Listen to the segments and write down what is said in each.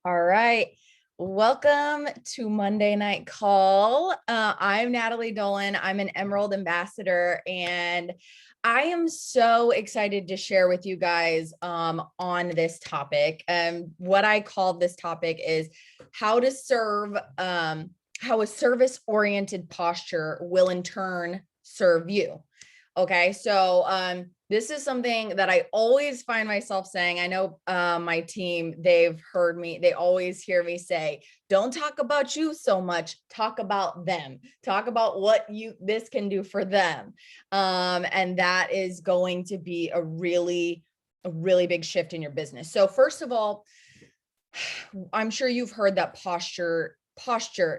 All right. Welcome to Monday Night Call. I'm Natalie Dolan. I'm an Emerald Ambassador, and I am so excited to share with you guys on this topic. What I call this topic is how to serve, how a service-oriented posture will in turn serve you. Okay, so this is something that I always find myself saying. I know my team, they've heard me, they always hear me say, don't talk about you so much, talk about them. Talk about what this can do for them. And that is going to be a really big shift in your business. So first of all, I'm sure you've heard that posture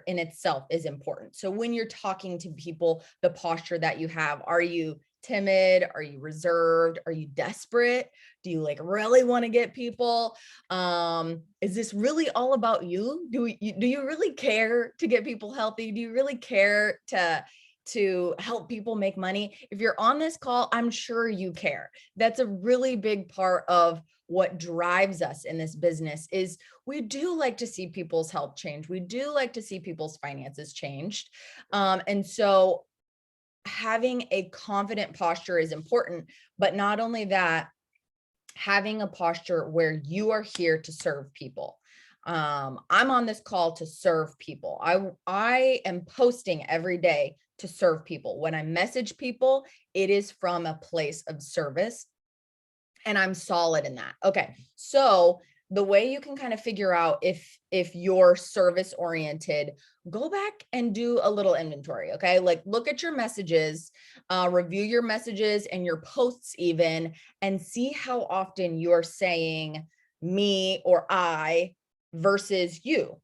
in itself is important. So when you're talking to people, the posture that you have, are you timid? Are you reserved? Are you desperate? Do you really want to get people? Is this really all about you? Do you really care to get people healthy? Do you really care to help people make money? If you're on this call, I'm sure you care. That's a really big part of what drives us in this business. Is we do like to see people's health change. We do like to see people's finances changed. And so having a confident posture is important, but not only that, having a posture where you are here to serve people. I'm on this call to serve people. I am posting every day to serve people. When I message people, it is from a place of service, and I'm solid in that. Okay, so the way you can kind of figure out if you're service oriented, go back and do a little inventory. Okay, like look at your messages, review your messages and your posts even, and see how often you're saying me or I versus you.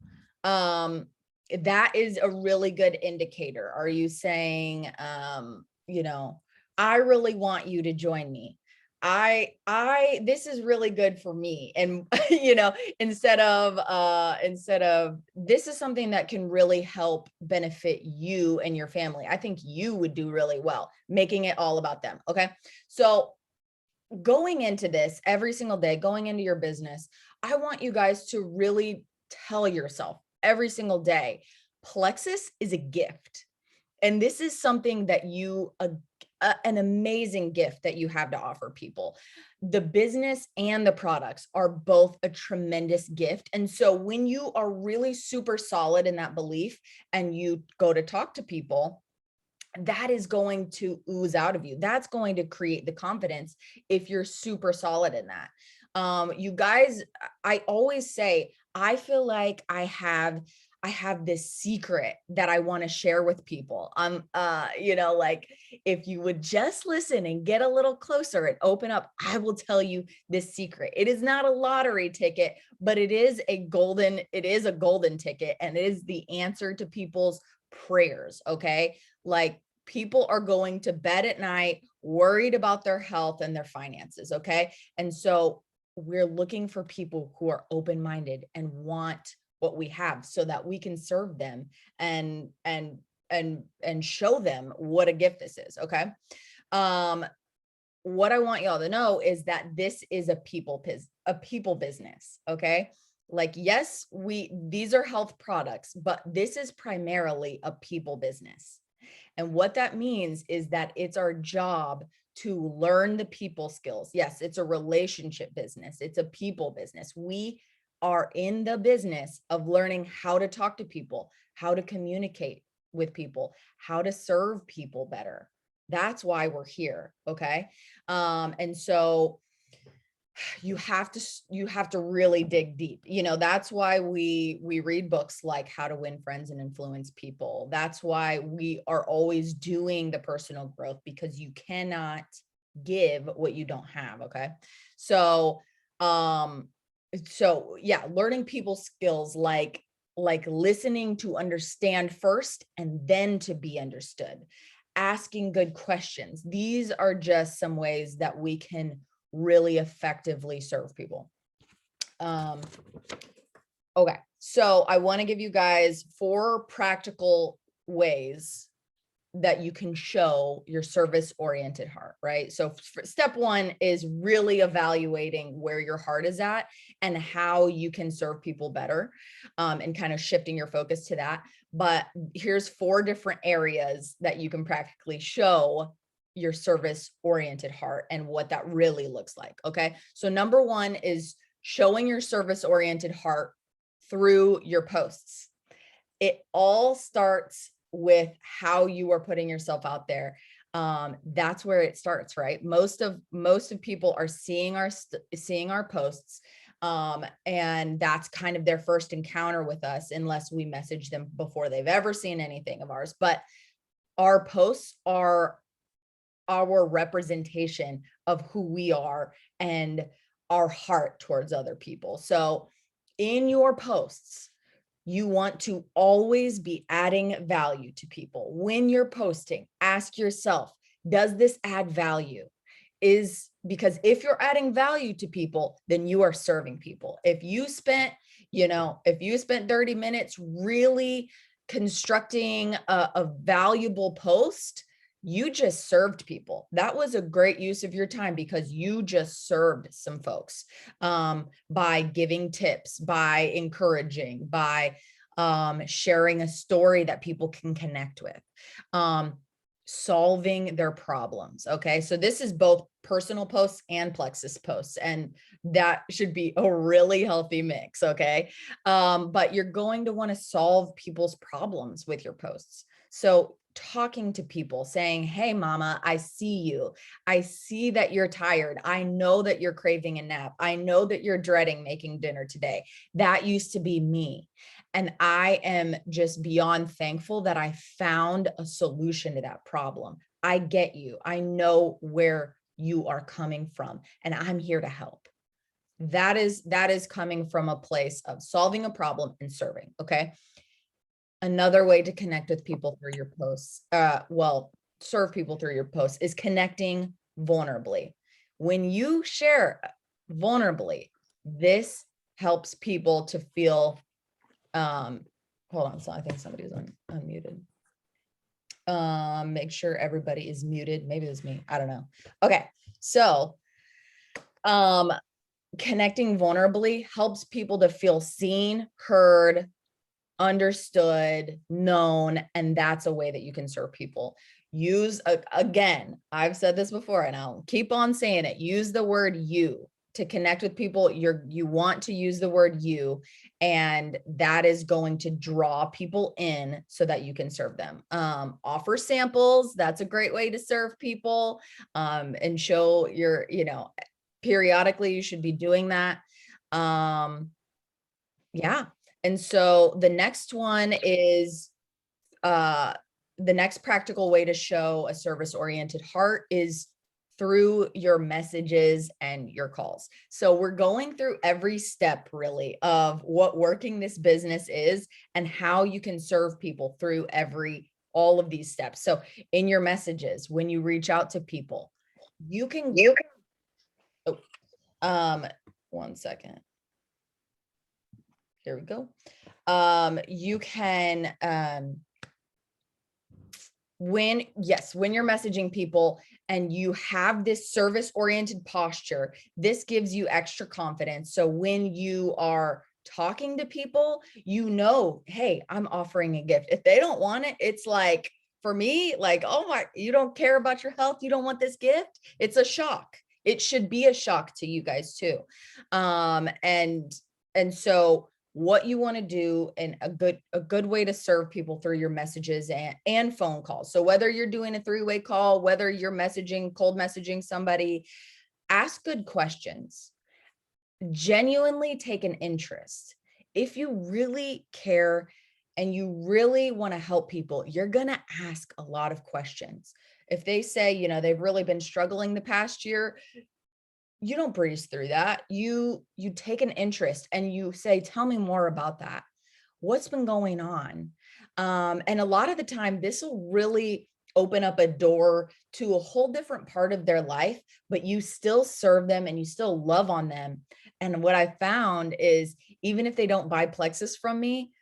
That is a really good indicator. Are you saying, I really want you to join me? This is really good for me. And instead of this is something that can really help benefit you and your family. I think you would do really well making it all about them. Okay, so going into this every single day, going into your business, I want you guys to really tell yourself every single day, Plexus is a gift. And this is something that an amazing gift that you have to offer people. The business and the products are both a tremendous gift. And so when you are really super solid in that belief and you go to talk to people, that is going to ooze out of you. That's going to create the confidence if you're super solid in that. You guys, I always say, I feel like I have this secret that I want to share with people. If you would just listen and get a little closer and open up, I will tell you this secret. It is not a lottery ticket, but it is a golden ticket, and it is the answer to people's prayers. Okay. Like, people are going to bed at night worried about their health and their finances. Okay. And so we're looking for people who are open-minded and want what we have so that we can serve them and show them what a gift this is. Okay. What I want y'all to know is that this is a people business. Okay. Like, yes, these are health products, but this is primarily a people business. And what that means is that it's our job to learn the people skills. Yes, it's a relationship business. It's a people business. We are in the business of learning how to talk to people, how to communicate with people, how to serve people better. That's why we're here. Okay. And so you have to really dig deep. That's why we read books like How to Win Friends and Influence People. That's why we are always doing the personal growth, because you cannot give what you don't have. Okay. So yeah, learning people skills, like listening to understand first and then to be understood, asking good questions. These are just some ways that we can really effectively serve people. Okay, so I want to give you guys 4 practical ways that you can show your service-oriented heart, right? So step one is really evaluating where your heart is at and how you can serve people better, and kind of shifting your focus to that. But here's 4 different areas that you can practically show your service-oriented heart and what that really looks like, okay? So number 1 is showing your service-oriented heart through your posts. It all starts with how you are putting yourself out there. That's where it starts, right? Most of people are seeing our posts, and that's kind of their first encounter with us, unless we message them before they've ever seen anything of ours. But our posts are our representation of who we are and our heart towards other people. So in your posts, you want to always be adding value to people. When you're posting, ask yourself, does this add value? Because if you're adding value to people, then you are serving people. If you spent 30 minutes really constructing a valuable post, you just served people. That was a great use of your time because you just served some folks, by giving tips, by encouraging, by sharing a story that people can connect with, solving their problems. Okay. So this is both personal posts and plexus posts, and that should be a really healthy mix. Okay. But you're going to want to solve people's problems with your posts. So talking to people, saying, hey, mama, I see you. I see that you're tired. I know that you're craving a nap. I know that you're dreading making dinner today. That used to be me. And I am just beyond thankful that I found a solution to that problem. I get you. I know where you are coming from, and I'm here to help. That is coming from a place of solving a problem and serving. Okay. Another way to connect with people through your posts, serve people through your posts, is connecting vulnerably. When you share vulnerably, this helps people to feel, hold on, so I think somebody's unmuted. Make sure everybody is muted. Maybe it was me. I don't know. Okay. So, connecting vulnerably helps people to feel seen, heard, understood, known, and that's a way that you can serve people. Again, I've said this before and I'll keep on saying it, use the word you to connect with people. You want to use the word you, and that is going to draw people in so that you can serve them. Offer samples. That's a great way to serve people, and show periodically you should be doing that. Yeah. And so the next one is, the next practical way to show a service-oriented heart is through your messages and your calls. So we're going through every step really of what working this business is and how you can serve people through all of these steps. So in your messages, when you reach out to people, one second. Here we go. You can, when you're messaging people and you have this service-oriented posture, this gives you extra confidence. So when you are talking to people, hey, I'm offering a gift. If they don't want it, it's like, for me, like, oh my, you don't care about your health. You don't want this gift. It's a shock. It should be a shock to you guys too. And so what you want to do, and a good way to serve people through your messages and phone calls. So whether you're doing a 3-way call, whether you're cold messaging somebody, ask good questions. Genuinely take an interest. If you really care and you really want to help people, you're going to ask a lot of questions. If they say, they've really been struggling the past year, you don't breeze through that. You take an interest and you say, tell me more about that. What's been going on? And a lot of the time, this will really open up a door to a whole different part of their life, but you still serve them and you still love on them. And what I found is, even if they don't buy plexus from me,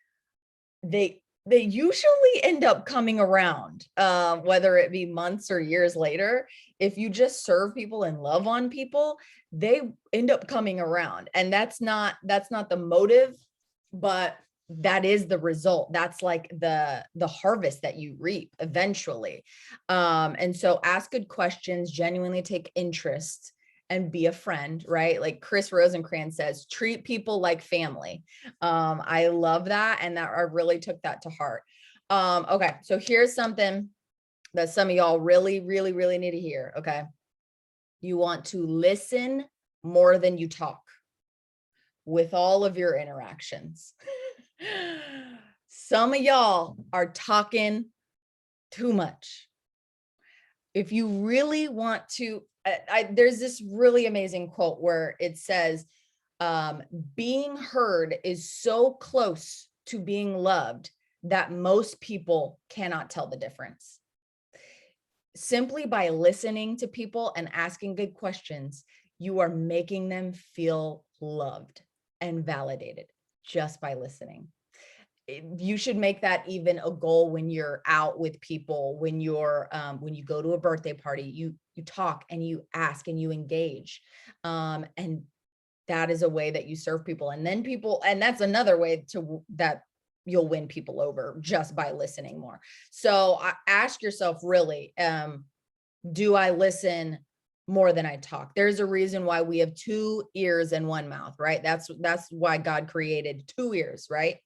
they usually end up coming around, whether it be months or years later. If you just serve people and love on people, they end up coming around. And that's not the motive, but that is the result. That's like the harvest that you reap eventually. And so ask good questions, genuinely take interest, and be a friend, right? Like Chris Rosencrantz says, treat people like family. I love that. And that I really took that to heart. Okay. So here's something that some of y'all really, really, really need to hear. Okay. You want to listen more than you talk with all of your interactions. Some of y'all are talking too much. If you really want to, there's this really amazing quote where it says, being heard is so close to being loved that most people cannot tell the difference. Simply by listening to people and asking good questions, you are making them feel loved and validated just by listening. You should make that even a goal when you're out with people, when you go to a birthday party, you talk and you ask and you engage. And that is a way that you serve people. And then and that's another way that you'll win people over, just by listening more. So ask yourself, really, do I listen more than I talk? There's a reason why we have 2 ears and 1 mouth, right? That's why God created 2 ears, right?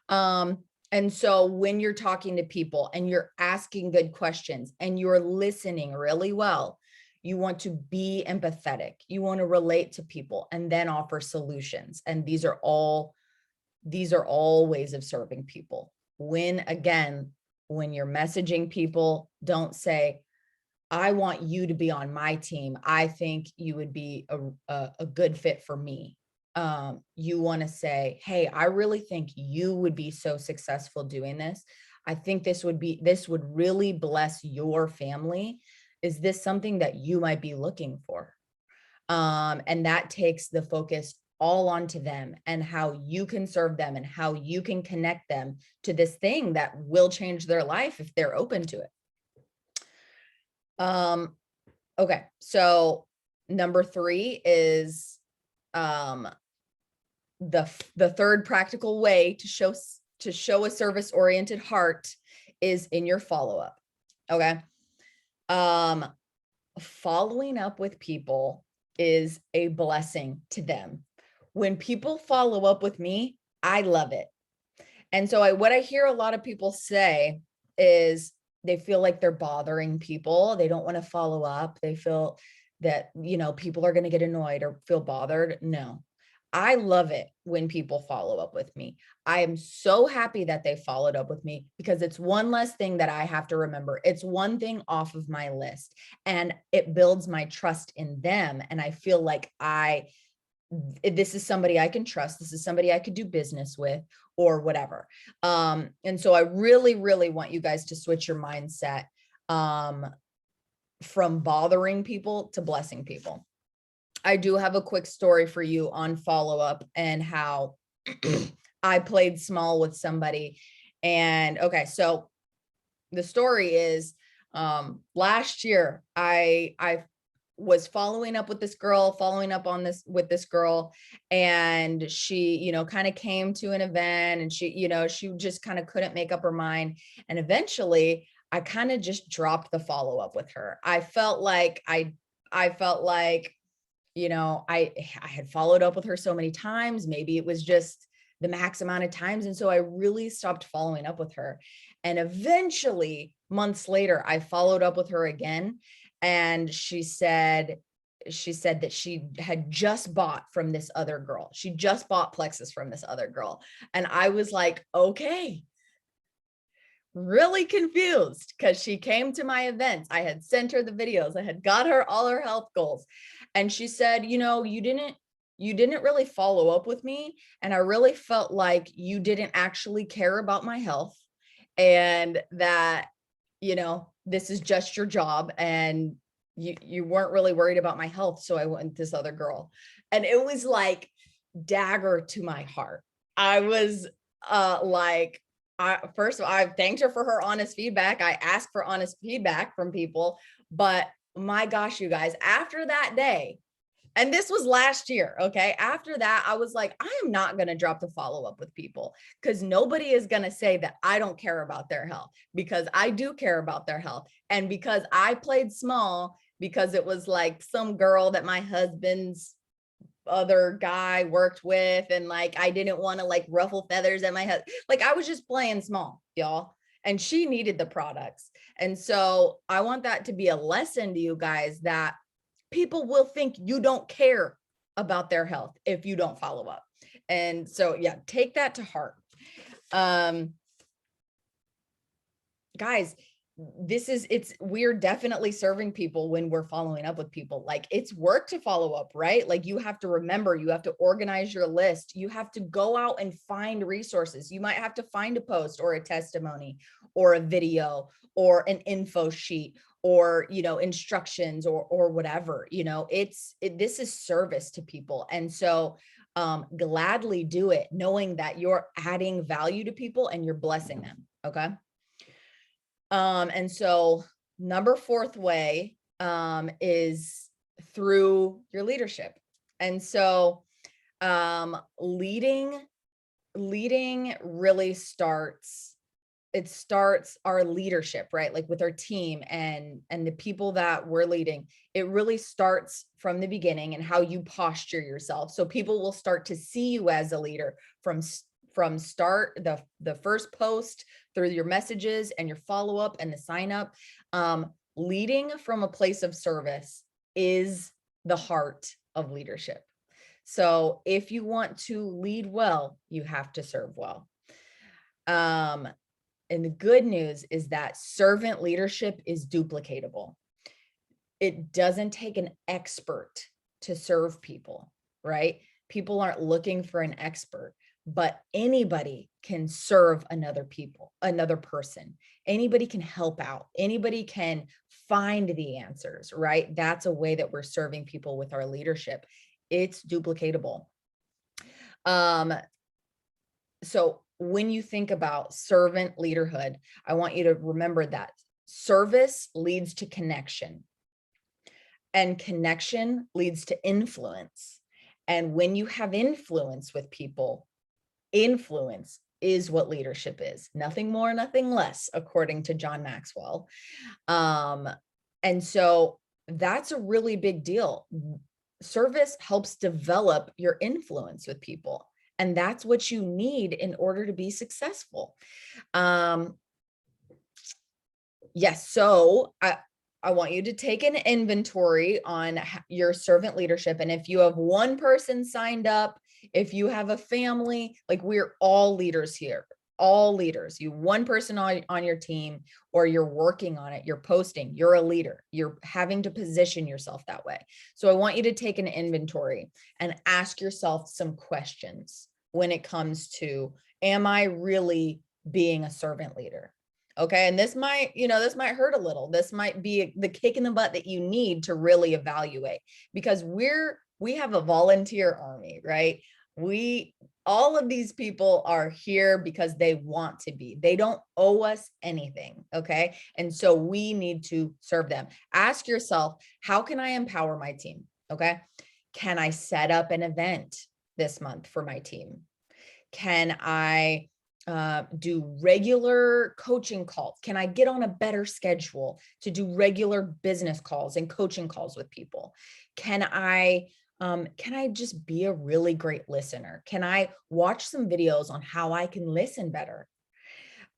And so when you're talking to people and you're asking good questions and you're listening really well, you want to be empathetic. You want to relate to people and then offer solutions. And these are all ways of serving people. When you're messaging people, don't say, I want you to be on my team. I think you would be a good fit for me. You want to say, hey, I really think you would be so successful doing this. I think this would really bless your family. Is this something that you might be looking for? And that takes the focus all onto them and how you can serve them and how you can connect them to this thing that will change their life if they're open to it. Okay. So number 3 is, the third practical way to show a service-oriented heart is in your follow-up. Okay. Following up with people is a blessing to them. When people follow up with me, I love it. And so what I hear a lot of people say is they feel like they're bothering people. They don't want to follow up. They feel that, people are going to get annoyed or feel bothered. No, I love it when people follow up with me. I am so happy that they followed up with me because it's one less thing that I have to remember. It's one thing off of my list, and it builds my trust in them. And I feel like this is somebody I can trust. This is somebody I could do business with or whatever. And so I really, really want you guys to switch your mindset from bothering people to blessing people. I do have a quick story for you on follow-up and how I played small with somebody. And okay, so the story is, last year I was following up with this girl, with this girl, and she, kind of came to an event, and she just kind of couldn't make up her mind. And eventually I kind of just dropped the follow-up with her. I felt like I had followed up with her so many times. Maybe it was just the max amount of times. And so I really stopped following up with her. And eventually, months later, I followed up with her again. And she said that she had just bought from this other girl. She just bought Plexus from this other girl. And I was like, okay, really confused, because she came to my events. I had sent her the videos. I had got her all her health goals. And she said, you didn't really follow up with me. And I really felt like you didn't actually care about my health, and that, this is just your job, and you weren't really worried about my health. So I went with this other girl. And it was like dagger to my heart. I was like, first of all, I thanked her for her honest feedback. I asked for honest feedback from people, but my gosh, you guys, after that day, and this was last year, okay? After that, I was like, I am not going to drop the follow up with people because nobody is going to say that I don't care about their health, because I do care about their health. And because I played small, because it was like some girl that my husband's other guy worked with, and like I didn't want to like ruffle feathers at my head. Like I was just playing small, y'all. And she needed the products. And so I want that to be a lesson to you guys that people will think you don't care about their health if you don't follow up. And so, yeah, take that to heart. Guys, we're definitely serving people when we're following up with people. Like it's work to follow up, right? Like you have to remember, you have to organize your list. You have to go out and find resources. You might have to find a post or a testimony or a video or an info sheet or, instructions or whatever, this is service to people. And so gladly do it, knowing that you're adding value to people and you're blessing them. Okay. And so number fourth way is through your leadership. And so leading really starts our leadership, right? Like with our team and the people that we're leading. It really starts from the beginning and how you posture yourself. So people will start to see you as a leader from start, the first post, through your messages and your follow-up and the sign up. Leading from a place of service is the heart of leadership. So if you want to lead well, you have to serve well. And the good news is that servant leadership is duplicatable. It doesn't take an expert to serve people, right? People aren't looking for an expert, but anybody can serve another person. Anybody can help out. Anybody can find the answers, right? That's a way that we're serving people with our leadership. It's duplicatable. So when you think about servant leaderhood, I want you to remember that service leads to connection, and connection leads to influence. And when you have influence with people, influence is what leadership is. Nothing more, nothing less, according to John Maxwell. And so that's a really big deal. Service helps develop your influence with people. And that's what you need in order to be successful. Yes. So I want you to take an inventory on your servant leadership. And if you have one person signed up, if you have a family, like we're all leaders here, all leaders. You one person on your team, or you're working on it, you're posting, you're a leader, you're having to position yourself that way. So I want you to take an inventory and ask yourself some questions when it comes to, am I really being a servant leader? Okay. And this might hurt a little. This might be the kick in the butt that you need to really evaluate, because we have a volunteer army, right? All of these people are here because they want to be. They don't owe us anything. Okay. And so we need to serve them. Ask yourself, how can I empower my team? Okay. Can I set up an event this month for my team? Can I do regular coaching calls? Can I get on a better schedule to do regular business calls and coaching calls with people? Can I just be a really great listener? Can I watch some videos on how I can listen better?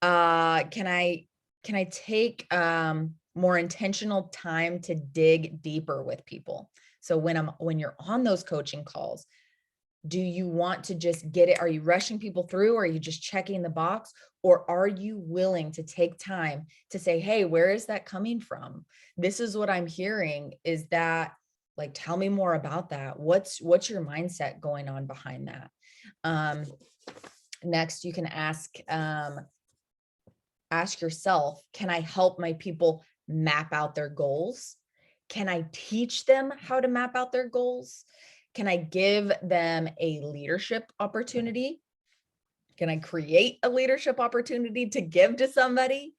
Can I take more intentional time to dig deeper with people? So when you're on those coaching calls, do you want to just get it? Are you rushing people through, or are you just checking the box? Or are you willing to take time to say, hey, where is that coming from? This is what I'm hearing. Is that, like, tell me more about that. What's your mindset going on behind that? Next, you can ask yourself, can I help my people map out their goals? Can I teach them how to map out their goals? Can I give them a leadership opportunity? Can I create a leadership opportunity to give to somebody?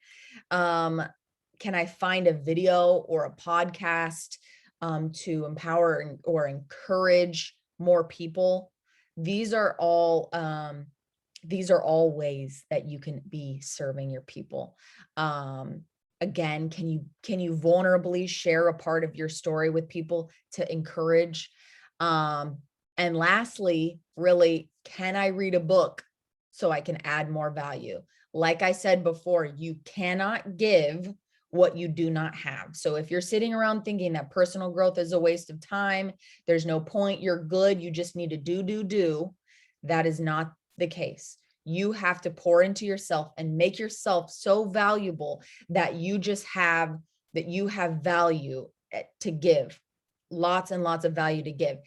Can I find a video or a podcast to empower or encourage more people? These are all ways that you can be serving your people. Again, can you vulnerably share a part of your story with people to encourage? And lastly, really, can I read a book so I can add more value? Like I said before, you cannot give what you do not have. So if you're sitting around thinking that personal growth is a waste of time, there's no point, you're good, you just need to do, that is not the case. You have to pour into yourself and make yourself so valuable that you have value to give, lots and lots of value to give.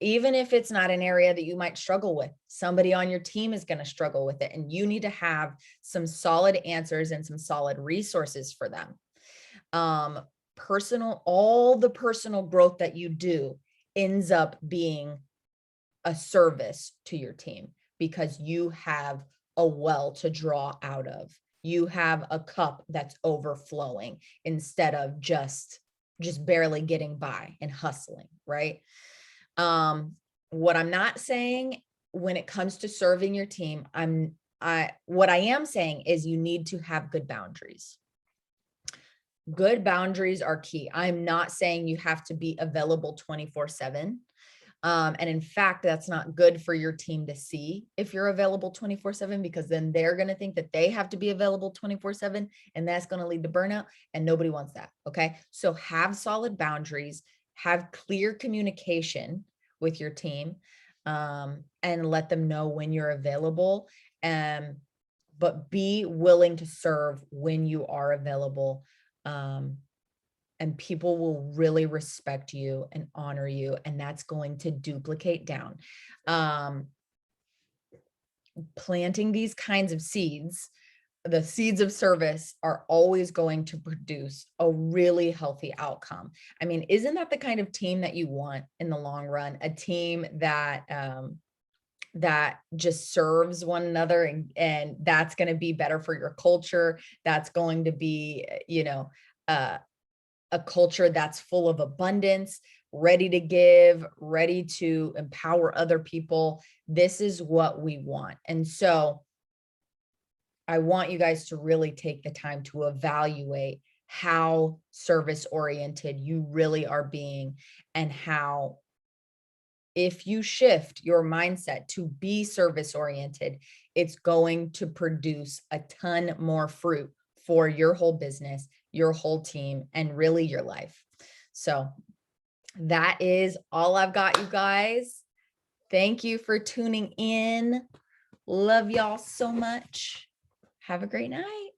Even if it's not an area that you might struggle with, somebody on your team is going to struggle with it, and you need to have some solid answers and some solid resources for them. All the personal growth that you do ends up being a service to your team, because you have a well to draw out of. You have a cup that's overflowing instead of just barely getting by and hustling, right? What I'm not saying when it comes to serving your team, what I am saying is you need to have good boundaries. Good boundaries are key. I'm not saying you have to be available 24/7. And in fact, that's not good for your team to see if you're available 24/7, because then they're going to think that they have to be available 24/7, and that's going to lead to burnout, and nobody wants that. Okay. So have solid boundaries, have clear communication with your team, and let them know when you're available. But be willing to serve when you are available. And people will really respect you and honor you, and that's going to duplicate down. Planting these kinds of seeds, the seeds of service, are always going to produce a really healthy outcome. I mean, isn't that the kind of team that you want in the long run? A team that just serves one another, and that's going to be better for your culture. That's going to be, a culture that's full of abundance, ready to give, ready to empower other people. This is what we want. And so I want you guys to really take the time to evaluate how service oriented you really are being, and how, if you shift your mindset to be service oriented, it's going to produce a ton more fruit for your whole business, your whole team, and really your life. So that is all I've got, you guys. Thank you for tuning in. Love y'all so much. Have a great night.